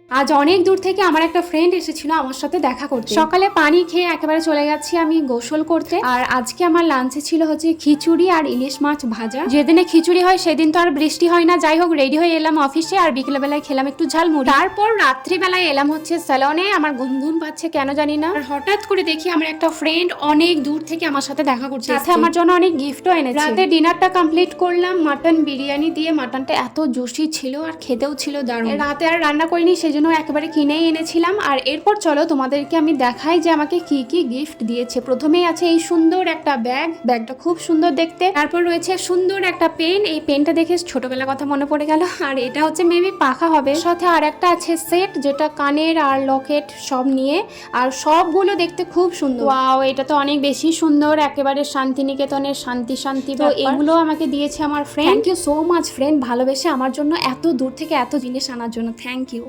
আজ অনেক দূর থেকে আমার একটা ফ্রেন্ড এসেছিল আমার সাথে দেখা করতে। সকালে পানি খেয়ে একেবারে চলে যাচ্ছি আমি গোসল করতে। আর আজকে আমার লাঞ্চে ছিল হচ্ছে খিচুড়ি আর ইলিশ মাছ ভাজা। যেদিনে খিচুড়ি হয় সেদিন তো আর বৃষ্টি হয় না। যাই হোক, রেডি হয়ে এলাম অফিসে, আর বিকেল বেলায় খেলাম একটু ঝালমুড়ি। তারপর রাত্রিবেলায় এলাম হচ্ছে স্যালনে। আমার ঘুম ঘুম পাচ্ছে কেন জানি না। আর হঠাৎ করে দেখি আমার একটা ফ্রেন্ড অনেক দূর থেকে আমার সাথে দেখা করছে, সাথে আমার জন্য অনেক গিফটও এনেছে। রাতে ডিনারটা কমপ্লিট করলাম মাটন বিরিয়ানি দিয়ে। মাটনটা এত জুসি ছিল আর খেতেও ছিল দারুণ। রাতে আর রান্না করিনি, সেজন্য একেবারে কিনেই এনেছিলাম। আর এরপর চলো তোমাদেরকে আমি দেখাই যে আমাকে কি কি গিফট দিয়েছে। প্রথমেই আছে এই সুন্দর একটা ব্যাগটা খুব সুন্দর দেখতে। তারপর রয়েছে সুন্দর একটা পেন। এই পেনটা দেখে ছোটবেলার কথা মনে পড়ে গেল। আর এটা হচ্ছে মেবি পাখা হবে। সাথে আর একটা আছে সেট, যেটা কানের আর লকেট সব নিয়ে। আর সবগুলো দেখতে খুব সুন্দর। ওয়াও, এটা তো অনেক বেশি সুন্দর, একেবারে শান্তিনিকেতনের শান্তি শান্তি। তো এগুলো আমাকে দিয়েছে আমার friend. Thank you so much friend, ভালোবেসে আমার জন্য এত দূর থেকে এত জিনিস আনার জন্য। Thank you.